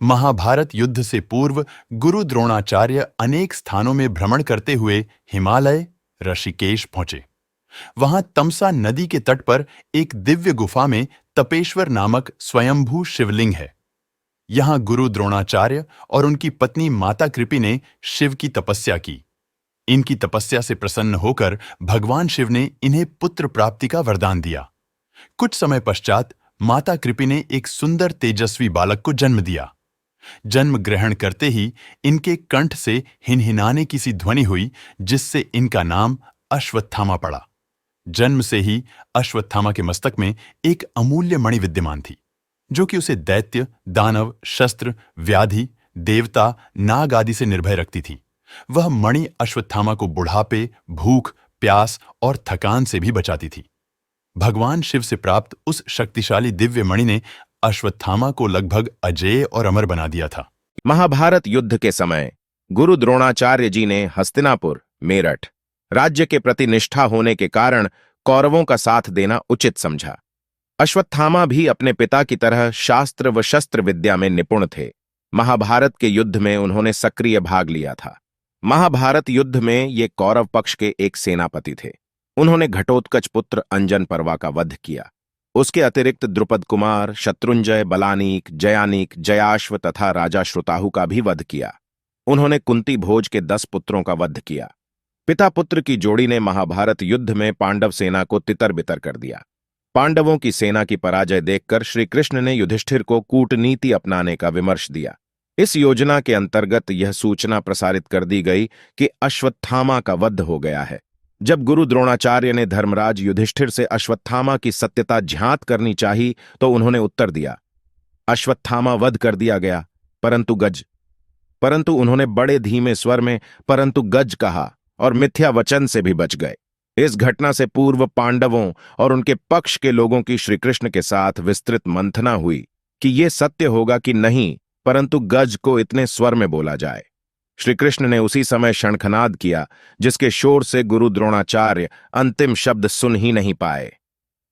महाभारत युद्ध से पूर्व गुरु द्रोणाचार्य अनेक स्थानों में भ्रमण करते हुए हिमालय, ऋषिकेश पहुंचे। वहां तमसा नदी के तट पर एक दिव्य गुफा में तपेश्वर नामक स्वयंभू शिवलिंग है। यहां गुरु द्रोणाचार्य और उनकी पत्नी माता कृपि ने शिव की तपस्या की। इनकी तपस्या से प्रसन्न होकर भगवान शिव ने इन्हें पुत्र प्राप्ति का वरदान दिया। कुछ समय पश्चात माता कृपि ने एक सुंदर तेजस्वी बालक को जन्म दिया। जन्म ग्रहण करते ही इनके कंठ से हिनहिनाने की सी ध्वनि हुई, जिससे इनका नाम अश्वत्थामा पड़ा। जन्म से ही अश्वत्थामा के मस्तक में एक अमूल्य मणि विद्यमान थी, जो कि उसे दैत्य, दानव, शस्त्र, व्याधि, देवता, नाग आदि से निर्भय रखती थी। वह मणि अश्वत्थामा को बुढ़ापे, भूख, प्यास और थकान से भी बचाती थी। भगवान शिव से प्राप्त उस शक्तिशाली दिव्य मणि ने अश्वत्थामा को लगभग अजेय और अमर बना दिया था। महाभारत युद्ध के समय गुरु द्रोणाचार्य जी ने हस्तिनापुर, मेरठ राज्य के प्रति निष्ठा होने के कारण कौरवों का साथ देना उचित समझा। अश्वत्थामा भी अपने पिता की तरह शास्त्र व शस्त्र विद्या में निपुण थे। महाभारत के युद्ध में उन्होंने सक्रिय भाग लिया था। महाभारत युद्ध में ये कौरव पक्ष के एक सेनापति थे। उन्होंने घटोत्कच पुत्र अंजन पर्वा का वध किया। उसके अतिरिक्त द्रुपद कुमार, शत्रुंजय, बलानीक, जयानीक, जयाश्व तथा राजा श्रुताहु का भी वध किया। उन्होंने कुंती भोज के 10 पुत्रों का वध किया। पिता पुत्र की जोड़ी ने महाभारत युद्ध में पांडव सेना को तितर-बितर कर दिया। पांडवों की सेना की पराजय देखकर श्री कृष्ण ने युधिष्ठिर को कूटनीति अपनाने का विमर्श दिया। इस योजना के अंतर्गत यह सूचना प्रसारित कर दी गई कि अश्वत्थामा का वध हो गया है। जब गुरु द्रोणाचार्य ने धर्मराज युधिष्ठिर से अश्वत्थामा की सत्यता झांत करनी चाहिए तो उन्होंने उत्तर दिया, अश्वत्थामा वध कर दिया गया, परंतु उन्होंने बड़े धीमे स्वर में परंतु गज कहा और मिथ्या वचन से भी बच गए। इस घटना से पूर्व पांडवों और उनके पक्ष के लोगों की श्री कृष्ण के साथ विस्तृत मंथना हुई कि यह सत्य होगा कि नहीं, परंतु गज को इतने स्वर में बोला जाए। श्री कृष्ण ने उसी समय शंखनाद किया, जिसके शोर से गुरु द्रोणाचार्य अंतिम शब्द सुन ही नहीं पाए।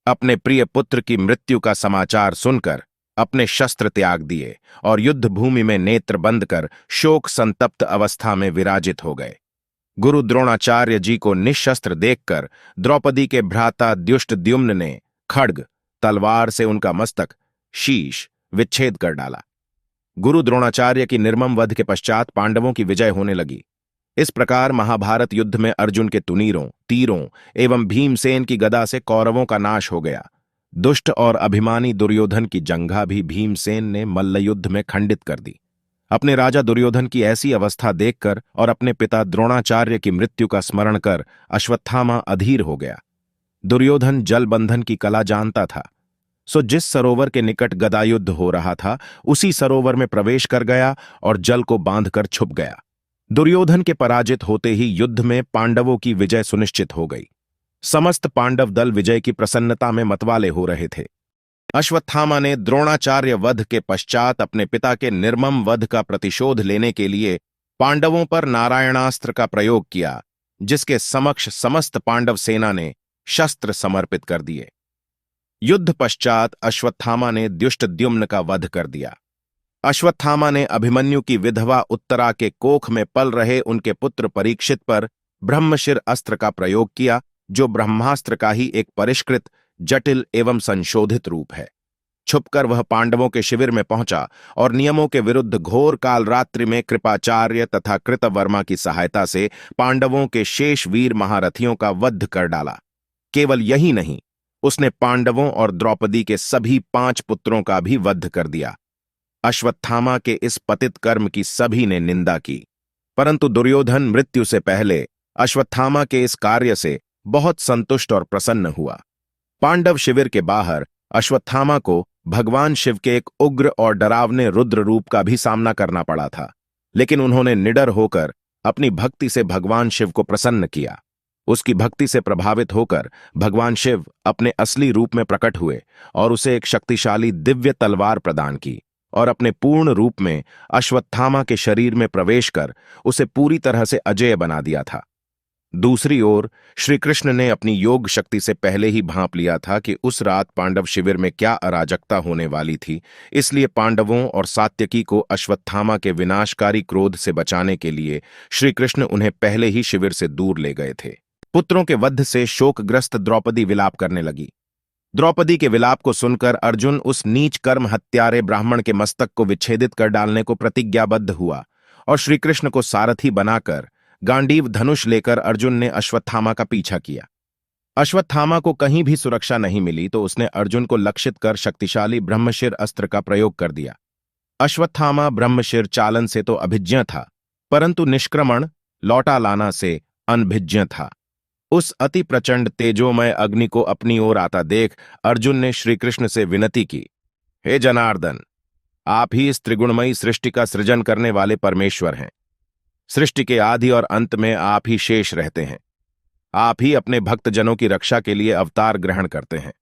अपने प्रिय पुत्र की मृत्यु का समाचार सुनकर अपने शस्त्र त्याग दिए और युद्ध भूमि में नेत्र बंद कर शोक संतप्त अवस्था में विराजित हो गए। गुरु द्रोणाचार्य जी को निशस्त्र देखकर द्रौपदी के भ्राता द्युष्टद्युम्न ने खड्ग, तलवार से उनका मस्तक, शीश विच्छेद कर डाला। गुरु द्रोणाचार्य की निर्मम वध के पश्चात पांडवों की विजय होने लगी। इस प्रकार महाभारत युद्ध में अर्जुन के तुनीरों, तीरों एवं भीमसेन की गदा से कौरवों का नाश हो गया। दुष्ट और अभिमानी दुर्योधन की जंघा भी भीमसेन ने मल्लयुद्ध में खंडित कर दी। अपने राजा दुर्योधन की ऐसी अवस्था देखकर और अपने पिता द्रोणाचार्य की मृत्यु का स्मरण कर अश्वत्थामा अधीर हो गया। दुर्योधन जल बंधन की कला जानता था, सो जिस सरोवर के निकट गदायुद्ध हो रहा था उसी सरोवर में प्रवेश कर गया और जल को बांधकर छुप गया। दुर्योधन के पराजित होते ही युद्ध में पांडवों की विजय सुनिश्चित हो गई। समस्त पांडव दल विजय की प्रसन्नता में मतवाले हो रहे थे। अश्वत्थामा ने द्रोणाचार्य वध के पश्चात अपने पिता के निर्मम वध का प्रतिशोध लेने के लिए पांडवों पर नारायणास्त्र का प्रयोग किया, जिसके समक्ष समस्त पांडव सेना ने शस्त्र समर्पित कर दिए। युद्ध पश्चात अश्वत्थामा ने द्युष्टद्युम्न का वध कर दिया। अश्वत्थामा ने अभिमन्यु की विधवा उत्तरा के कोख में पल रहे उनके पुत्र परीक्षित पर ब्रह्मशिर अस्त्र का प्रयोग किया, जो ब्रह्मास्त्र का ही एक परिष्कृत, जटिल एवं संशोधित रूप है। छुपकर वह पांडवों के शिविर में पहुंचा और नियमों के विरुद्ध घोर काल रात्रि में कृपाचार्य तथा कृतवर्मा की सहायता से पांडवों के शेष वीर महारथियों का वध कर डाला। केवल यही नहीं, उसने पांडवों और द्रौपदी के सभी 5 पुत्रों का भी वध कर दिया। अश्वत्थामा के इस पतित कर्म की सभी ने निंदा की, परंतु दुर्योधन मृत्यु से पहले अश्वत्थामा के इस कार्य से बहुत संतुष्ट और प्रसन्न हुआ। पांडव शिविर के बाहर अश्वत्थामा को भगवान शिव के एक उग्र और डरावने रुद्र रूप का भी सामना करना पड़ा था, लेकिन उन्होंने निडर होकर अपनी भक्ति से भगवान शिव को प्रसन्न किया। उसकी भक्ति से प्रभावित होकर भगवान शिव अपने असली रूप में प्रकट हुए और उसे एक शक्तिशाली दिव्य तलवार प्रदान की और अपने पूर्ण रूप में अश्वत्थामा के शरीर में प्रवेश कर उसे पूरी तरह से अजेय बना दिया था। दूसरी ओर श्री कृष्ण ने अपनी योग शक्ति से पहले ही भांप लिया था कि उस रात पांडव शिविर में क्या अराजकता होने वाली थी। इसलिए पांडवों और सात्यकी को अश्वत्थामा के विनाशकारी क्रोध से बचाने के लिए श्री कृष्ण उन्हें पहले ही शिविर से दूर ले गए थे। पुत्रों के वध से शोकग्रस्त द्रौपदी विलाप करने लगी। द्रौपदी के विलाप को सुनकर अर्जुन उस नीच कर्म हत्यारे ब्राह्मण के मस्तक को विच्छेदित कर डालने को प्रतिज्ञाबद्ध हुआ और श्री कृष्ण को सारथी बनाकर गांडीव धनुष लेकर अर्जुन ने अश्वत्थामा का पीछा किया। अश्वत्थामा को कहीं भी सुरक्षा नहीं मिली तो उसने अर्जुन को लक्षित कर शक्तिशाली ब्रह्मशिर अस्त्र का प्रयोग कर दिया। अश्वत्थामा ब्रह्मशिर चालन से तो अभिज्ञ था, परंतु निष्क्रमण लौटा लाना से अनभिज्ञ था। उस अति प्रचंड तेजोमय अग्नि को अपनी ओर आता देख अर्जुन ने श्री कृष्ण से विनती की, हे जनार्दन, आप ही इस त्रिगुणमयी सृष्टि का सृजन करने वाले परमेश्वर हैं। सृष्टि के आदि और अंत में आप ही शेष रहते हैं। आप ही अपने भक्तजनों की रक्षा के लिए अवतार ग्रहण करते हैं।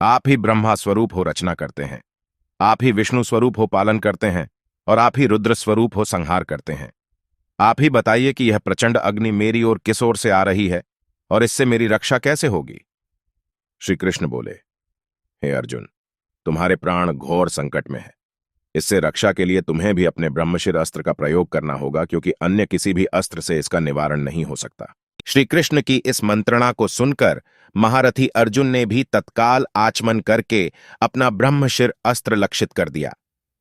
आप ही ब्रह्मा स्वरूप हो रचना करते हैं। आप ही विष्णु स्वरूप हो पालन करते हैं और आप ही रुद्र स्वरूप हो संहार करते हैं। आप ही बताइए कि यह प्रचंड अग्नि मेरी ओर किस ओर से आ रही है और इससे मेरी रक्षा कैसे होगी। श्री कृष्ण बोले, हे अर्जुन, तुम्हारे प्राण घोर संकट में है। इससे रक्षा के लिए तुम्हें भी अपने ब्रह्मशिर अस्त्र का प्रयोग करना होगा, क्योंकि अन्य किसी भी अस्त्र से इसका निवारण नहीं हो सकता। श्री कृष्ण की इस मंत्रणा को सुनकर महारथी अर्जुन ने भी तत्काल आचमन करके अपना ब्रह्मशिर अस्त्र लक्षित कर दिया।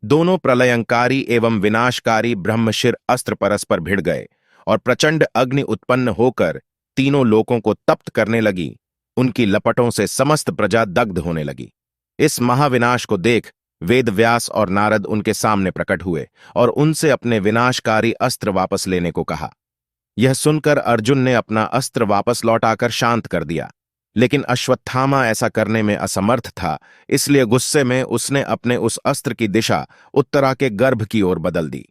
दोनों प्रलयंकारी एवं विनाशकारी ब्रह्मशिर अस्त्र परस्पर भिड़ गए और प्रचंड अग्नि उत्पन्न होकर तीनों लोकों को तप्त करने लगी। उनकी लपटों से समस्त प्रजा दग्ध होने लगी। इस महाविनाश को देख वेदव्यास और नारद उनके सामने प्रकट हुए और उनसे अपने विनाशकारी अस्त्र वापस लेने को कहा। यह सुनकर अर्जुन ने अपना अस्त्र वापस लौटाकर शांत कर दिया, लेकिन अश्वत्थामा ऐसा करने में असमर्थ था। इसलिए गुस्से में उसने अपने उस अस्त्र की दिशा उत्तरा के गर्भ की ओर बदल दी।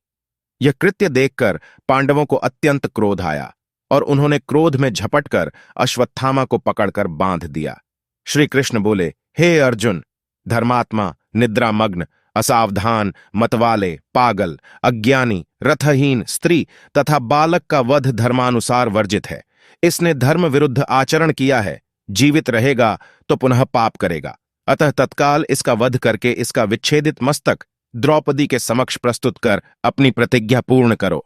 यह कृत्य देखकर पांडवों को अत्यंत क्रोध आया और उन्होंने क्रोध में झपटकर अश्वत्थामा को पकड़कर बांध दिया। श्री कृष्ण बोले, हे अर्जुन, धर्मात्मा, निद्रामग्न, असावधान, मतवाले, पागल, अज्ञानी, रथहीन, स्त्री तथा बालक का वध धर्मानुसार वर्जित है। इसने धर्म विरुद्ध आचरण किया है। जीवित रहेगा तो पुनः पाप करेगा। अतः तत्काल इसका वध करके इसका विच्छेदित मस्तक द्रौपदी के समक्ष प्रस्तुत कर अपनी प्रतिज्ञा पूर्ण करो।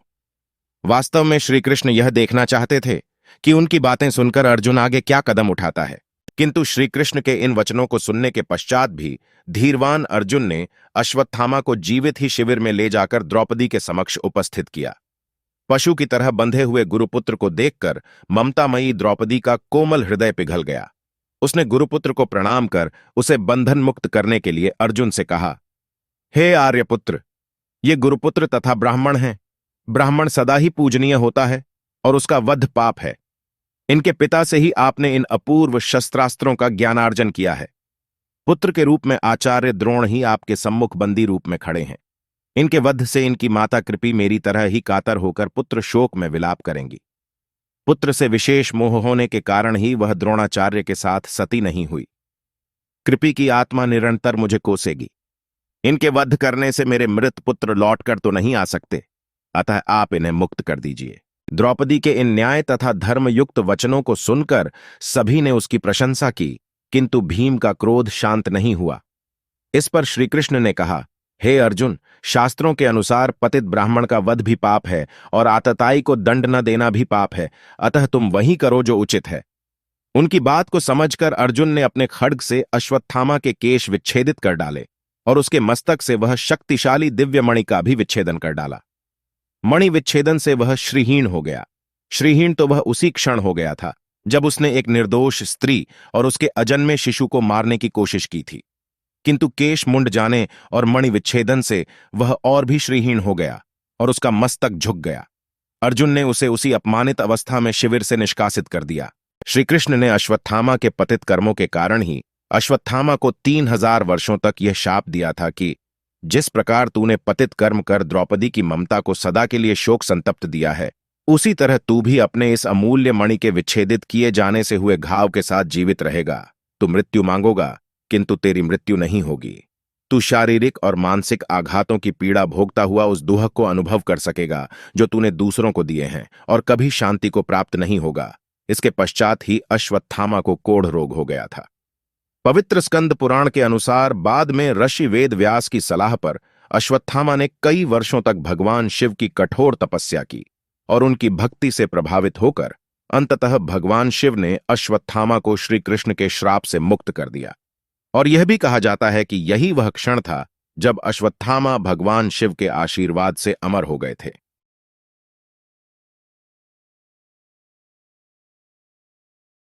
वास्तव में श्री कृष्ण यह देखना चाहते थे कि उनकी बातें सुनकर अर्जुन आगे क्या कदम उठाता है, किंतु श्री कृष्ण के इन वचनों को सुनने के पश्चात भी धीरवान अर्जुन ने अश्वत्थामा को जीवित ही शिविर में ले जाकर द्रौपदी के समक्ष उपस्थित किया। पशु की तरह बंधे हुए गुरुपुत्र को देखकर ममतामयी द्रौपदी का कोमल हृदय पिघल गया। उसने गुरुपुत्र को प्रणाम कर उसे बंधन मुक्त करने के लिए अर्जुन से कहा, हे आर्यपुत्र, ये गुरुपुत्र तथा ब्राह्मण हैं। ब्राह्मण सदा ही पूजनीय होता है और उसका वध पाप है। इनके पिता से ही आपने इन अपूर्व शस्त्रास्त्रों का ज्ञानार्जन किया है। पुत्र के रूप में आचार्य द्रोण ही आपके सम्मुख बंदी रूप में खड़े हैं। इनके वध से इनकी माता कृपि मेरी तरह ही कातर होकर पुत्र शोक में विलाप करेंगी। पुत्र से विशेष मोह होने के कारण ही वह द्रोणाचार्य के साथ सती नहीं हुई। कृपि की आत्मा निरंतर मुझे कोसेगी। इनके वध करने से मेरे मृत पुत्र लौटकर तो नहीं आ सकते, अतः आप इन्हें मुक्त कर दीजिए। द्रौपदी के इन न्याय तथा धर्मयुक्त वचनों को सुनकर सभी ने उसकी प्रशंसा की, किंतु भीम का क्रोध शांत नहीं हुआ। इस पर श्री कृष्ण ने कहा, हे अर्जुन, शास्त्रों के अनुसार पतित ब्राह्मण का वध भी पाप है और आतताई को दंड न देना भी पाप है, अतः तुम वही करो जो उचित है। उनकी बात को समझकर अर्जुन ने अपने खड्ग से अश्वत्थामा के केश विच्छेदित कर डाले और उसके मस्तक से वह शक्तिशाली दिव्य मणि का भी विच्छेदन कर डाला। मणि विच्छेदन से वह श्रीहीन हो गया। श्रीहीन तो वह उसी क्षण हो गया था जब उसने एक निर्दोष स्त्री और उसके अजन्मे शिशु को मारने की कोशिश की थी, किंतु केश मुंड जाने और मणि विच्छेदन से वह और भी श्रीहीन हो गया और उसका मस्तक झुक गया। अर्जुन ने उसे उसी अपमानित अवस्था में शिविर से निष्कासित कर दिया। श्री कृष्ण ने अश्वत्थामा के पतित कर्मों के कारण ही अश्वत्थामा को 3000 वर्षों तक यह शाप दिया था कि जिस प्रकार तूने पतित कर्म कर द्रौपदी की ममता को सदा के लिए शोक संतप्त दिया है, उसी तरह तू भी अपने इस अमूल्य मणि के विच्छेदित किए जाने से हुए घाव के साथ जीवित रहेगा। तू मृत्यु मांगोगा, किंतु तेरी मृत्यु नहीं होगी। तू शारीरिक और मानसिक आघातों की पीड़ा भोगता हुआ उस दुहक को अनुभव कर सकेगा जो तूने दूसरों को दिए हैं, और कभी शांति को प्राप्त नहीं होगा। इसके पश्चात ही अश्वत्थामा को कोढ़ रोग हो गया था। पवित्र स्कंद पुराण के अनुसार बाद में ऋषि वेद व्यास की सलाह पर अश्वत्थामा ने कई वर्षों तक भगवान शिव की कठोर तपस्या की और उनकी भक्ति से प्रभावित होकर अंततः भगवान शिव ने अश्वत्थामा को श्री कृष्ण के श्राप से मुक्त कर दिया। और यह भी कहा जाता है कि यही वह क्षण था जब अश्वत्थामा भगवान शिव के आशीर्वाद से अमर हो गए थे।